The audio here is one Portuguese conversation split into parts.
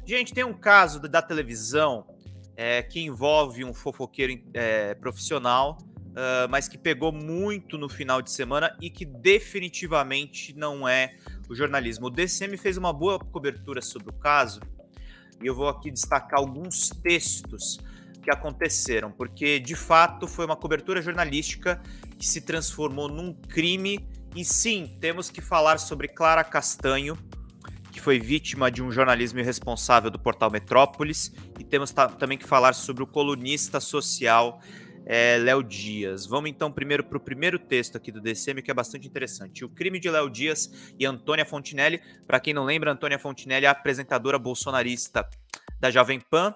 Gente, tem um caso da televisão que envolve um fofoqueiro profissional, mas que pegou muito no final de semana e que definitivamente não é o jornalismo. O DCM fez uma boa cobertura sobre o caso e eu vou aqui destacar alguns textos que aconteceram, porque de fato foi uma cobertura jornalística que se transformou num crime. E sim, temos que falar sobre Clara Castanho, que foi vítima de um jornalismo irresponsável do portal Metrópolis, e temos também que falar sobre o colunista social Léo Dias. Vamos então primeiro para o primeiro texto aqui do DCM, que é bastante interessante. O crime de Léo Dias e Antônia Fontinelli. Para quem não lembra, Antônia Fontinelli é a apresentadora bolsonarista da Jovem Pan,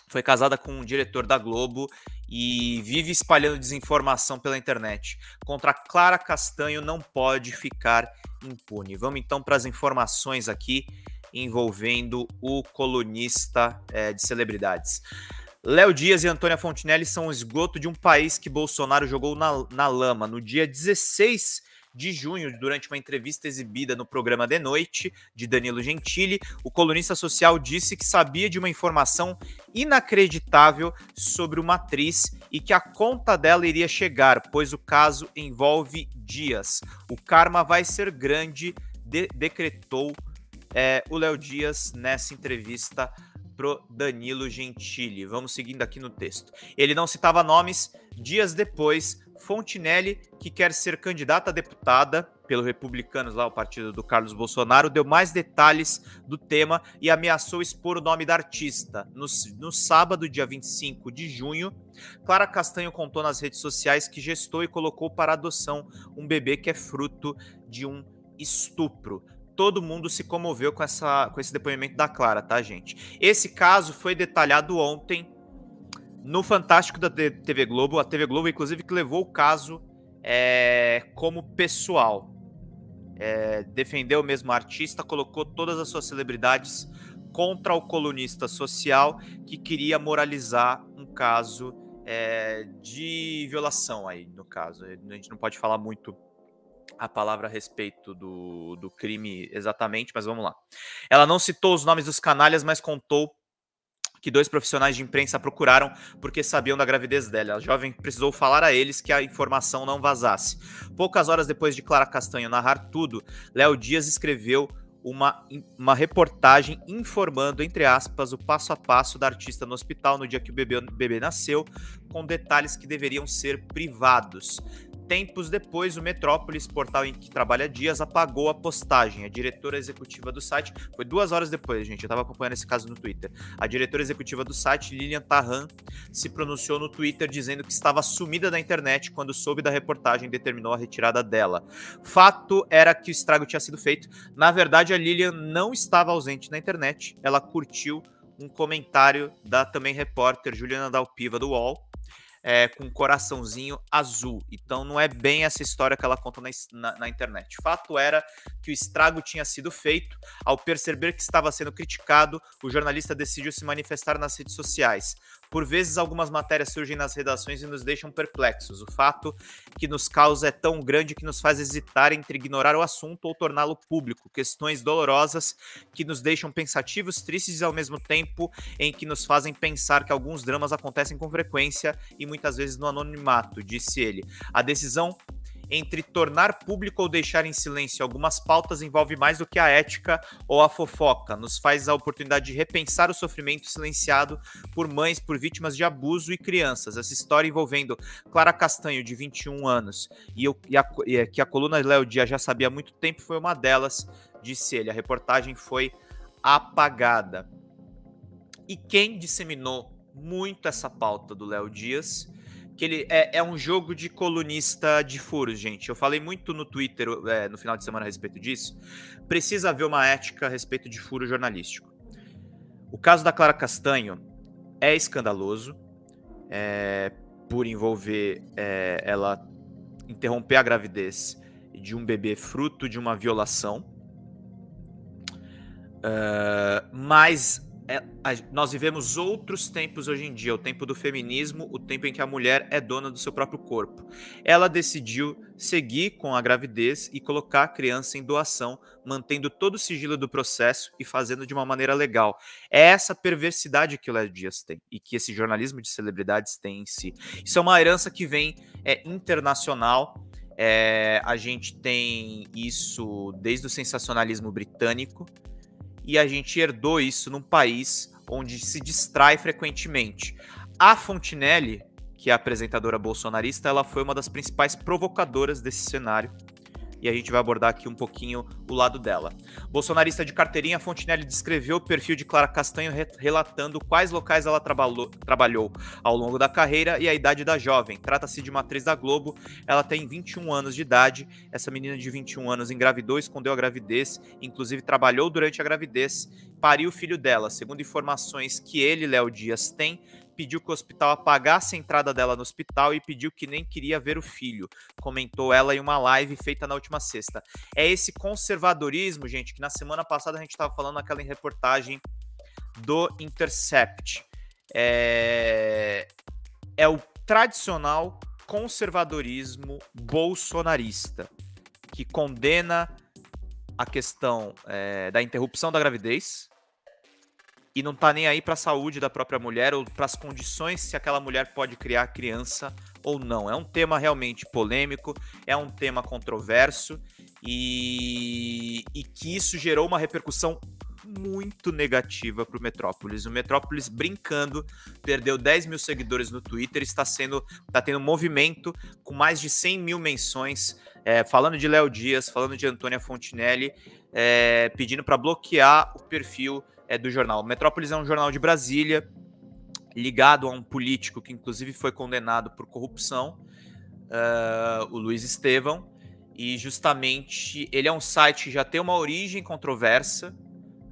foi casada com um diretor da Globo e vive espalhando desinformação pela internet. Contra Clara Castanho não pode ficar impune. Vamos então para as informações aqui envolvendo o colunista de celebridades. Léo Dias e Antônia Fontinelli são o esgoto de um país que Bolsonaro jogou na lama. No dia 16 de junho, durante uma entrevista exibida no programa De Noite, de Danilo Gentili, o colunista social disse que sabia de uma informação inacreditável sobre uma atriz e que a conta dela iria chegar, pois o caso envolve Dias. O karma vai ser grande, decretou o Léo Dias nessa entrevista pro Danilo Gentili. Vamos seguindo aqui no texto. Ele não citava nomes. Dias depois, Fontinelli, que quer ser candidata a deputada pelo Republicanos, lá o partido do Carlos Bolsonaro, deu mais detalhes do tema e ameaçou expor o nome da artista. No sábado, dia 25 de junho, Clara Castanho contou nas redes sociais que gestou e colocou para adoção um bebê que é fruto de um estupro. Todo mundo se comoveu com esse depoimento da Clara, tá, gente? Esse caso foi detalhado ontem no Fantástico da TV Globo. A TV Globo, inclusive, que levou o caso como pessoal. Defendeu mesmo a artista, colocou todas as suas celebridades contra o colunista social que queria moralizar um caso de violação aí, no caso. A gente não pode falar muito a palavra a respeito do crime exatamente, mas vamos lá. Ela não citou os nomes dos canalhas, mas contou que 2 profissionais de imprensa procuraram porque sabiam da gravidez dela. A jovem precisou falar a eles que a informação não vazasse. Poucas horas depois de Clara Castanho narrar tudo, Léo Dias escreveu uma reportagem informando, entre aspas, o passo a passo da artista no hospital no dia que o bebê nasceu, com detalhes que deveriam ser privados. Tempos depois, o Metrópolis, portal em que trabalha Dias, apagou a postagem. A diretora executiva do site, foi 2 horas depois, gente, eu estava acompanhando esse caso no Twitter. A diretora executiva do site, Lilian Tarran, se pronunciou no Twitter dizendo que estava sumida da internet quando soube da reportagem e determinou a retirada dela. Fato era que o estrago tinha sido feito. Na verdade, a Lilian não estava ausente na internet. Ela curtiu um comentário da também repórter Juliana Dalpiva do UOL, com um coraçãozinho azul. Então não é bem essa história que ela conta na internet. Fato era que o estrago tinha sido feito. Ao perceber que estava sendo criticado, o jornalista decidiu se manifestar nas redes sociais. Por vezes, algumas matérias surgem nas redações e nos deixam perplexos. O fato que nos causa é tão grande que nos faz hesitar entre ignorar o assunto ou torná-lo público. Questões dolorosas que nos deixam pensativos, tristes e ao mesmo tempo em que nos fazem pensar que alguns dramas acontecem com frequência e muitas vezes no anonimato, disse ele. A decisão entre tornar público ou deixar em silêncio algumas pautas envolve mais do que a ética ou a fofoca. Nos faz a oportunidade de repensar o sofrimento silenciado por mães, por vítimas de abuso e crianças. Essa história envolvendo Clara Castanho, de 21 anos, que a coluna Léo Dias já sabia há muito tempo, foi uma delas, disse ele. A reportagem foi apagada. E quem disseminou muito essa pauta do Léo Dias, que ele é um jogo de colunista de furos, gente. Eu falei muito no Twitter no final de semana a respeito disso. Precisa haver uma ética a respeito de furo jornalístico. O caso da Clara Castanho é escandaloso, por envolver ela interromper a gravidez de um bebê fruto de uma violação, mas nós vivemos outros tempos hoje em dia, o tempo do feminismo, o tempo em que a mulher é dona do seu próprio corpo. Ela decidiu seguir com a gravidez e colocar a criança em doação, mantendo todo o sigilo do processo e fazendo de uma maneira legal. É essa perversidade que o Léo Dias tem e que esse jornalismo de celebridades tem em si. Isso é uma herança que vem internacional. A gente tem isso desde o sensacionalismo britânico, e a gente herdou isso num país onde se distrai frequentemente. A Fontinelli, que é a apresentadora bolsonarista, ela foi uma das principais provocadoras desse cenário, e a gente vai abordar aqui um pouquinho o lado dela. Bolsonarista de carteirinha, Fontinelli descreveu o perfil de Clara Castanho, relatando quais locais ela trabalhou ao longo da carreira e a idade da jovem. Trata-se de uma atriz da Globo, ela tem 21 anos de idade. Essa menina de 21 anos engravidou, escondeu a gravidez, inclusive trabalhou durante a gravidez, pariu o filho dela. Segundo informações que ele, Léo Dias, tem, pediu que o hospital apagasse a entrada dela no hospital e pediu que nem queria ver o filho, comentou ela em uma live feita na última sexta. É esse conservadorismo, gente, que na semana passada a gente estava falando naquela reportagem do Intercept. É o tradicional conservadorismo bolsonarista, que condena a questão da interrupção da gravidez, e não tá nem aí para a saúde da própria mulher ou para as condições se aquela mulher pode criar criança ou não. É um tema realmente polêmico, é um tema controverso e que isso gerou uma repercussão muito negativa para o Metrópolis. O Metrópolis, brincando, perdeu 10 mil seguidores no Twitter, está tendo um movimento com mais de 100 mil menções, falando de Léo Dias, falando de Antônia Fontinelli, pedindo para bloquear o perfil do jornal. O Metrópolis é um jornal de Brasília, ligado a um político que inclusive foi condenado por corrupção, o Luiz Estevão, e justamente ele é um site que já tem uma origem controversa,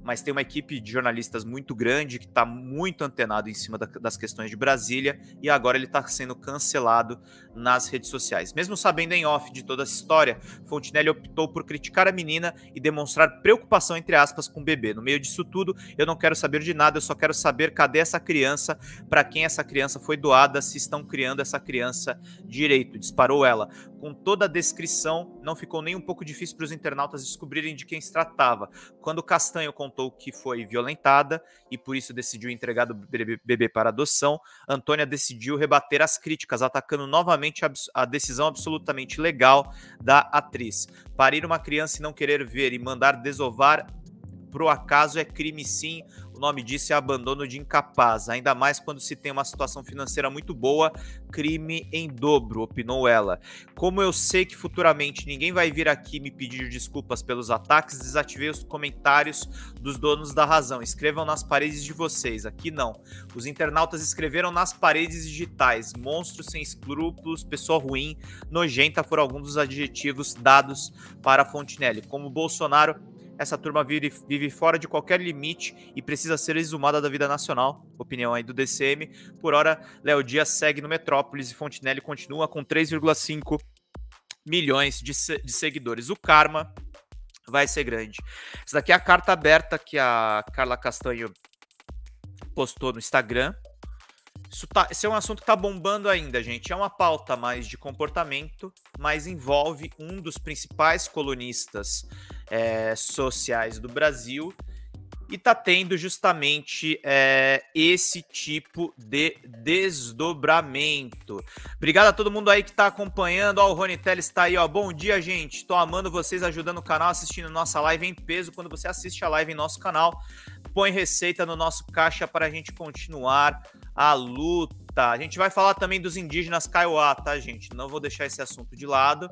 mas tem uma equipe de jornalistas muito grande que está muito antenado em cima das questões de Brasília, e agora ele está sendo cancelado nas redes sociais. Mesmo sabendo em off de toda essa história, Fontinelli optou por criticar a menina e demonstrar preocupação, entre aspas, com o bebê. No meio disso tudo, eu não quero saber de nada, eu só quero saber cadê essa criança, para quem essa criança foi doada, se estão criando essa criança direito, disparou ela. Com toda a descrição, não ficou nem um pouco difícil para os internautas descobrirem de quem se tratava. Quando Castanho contou que foi violentada e por isso decidiu entregar o bebê para adoção, Antônia decidiu rebater as críticas, atacando novamente a decisão absolutamente legal da atriz. Parir uma criança e não querer ver e mandar desovar pro acaso é crime, sim. O nome disso é abandono de incapaz, ainda mais quando se tem uma situação financeira muito boa, crime em dobro, opinou ela. Como eu sei que futuramente ninguém vai vir aqui me pedir desculpas pelos ataques, desativei os comentários dos donos da razão. Escrevam nas paredes de vocês, aqui não. Os internautas escreveram nas paredes digitais. Monstro sem escrúpulos, pessoa ruim, nojenta foram alguns dos adjetivos dados para Fontinelli. Como Bolsonaro, essa turma vive fora de qualquer limite e precisa ser exumada da vida nacional. Opinião aí do DCM. Por hora, Léo Dias segue no Metrópolis e Fontinelli continua com 3,5 milhões de seguidores. O karma vai ser grande. Essa daqui é a carta aberta que a Carla Castanho postou no Instagram. Esse é um assunto que tá bombando ainda, gente. É uma pauta mais de comportamento, mas envolve um dos principais colunistas sociais do Brasil e tá tendo justamente esse tipo de desdobramento. Obrigado a todo mundo aí que tá acompanhando. Ó, o Rony Teles tá aí, ó. Bom dia, gente. Tô amando vocês, ajudando o canal, assistindo nossa live em peso. Quando você assiste a live em nosso canal, põe receita no nosso caixa para a gente continuar a luta. A gente vai falar também dos indígenas Kaiowá, tá, gente? Não vou deixar esse assunto de lado.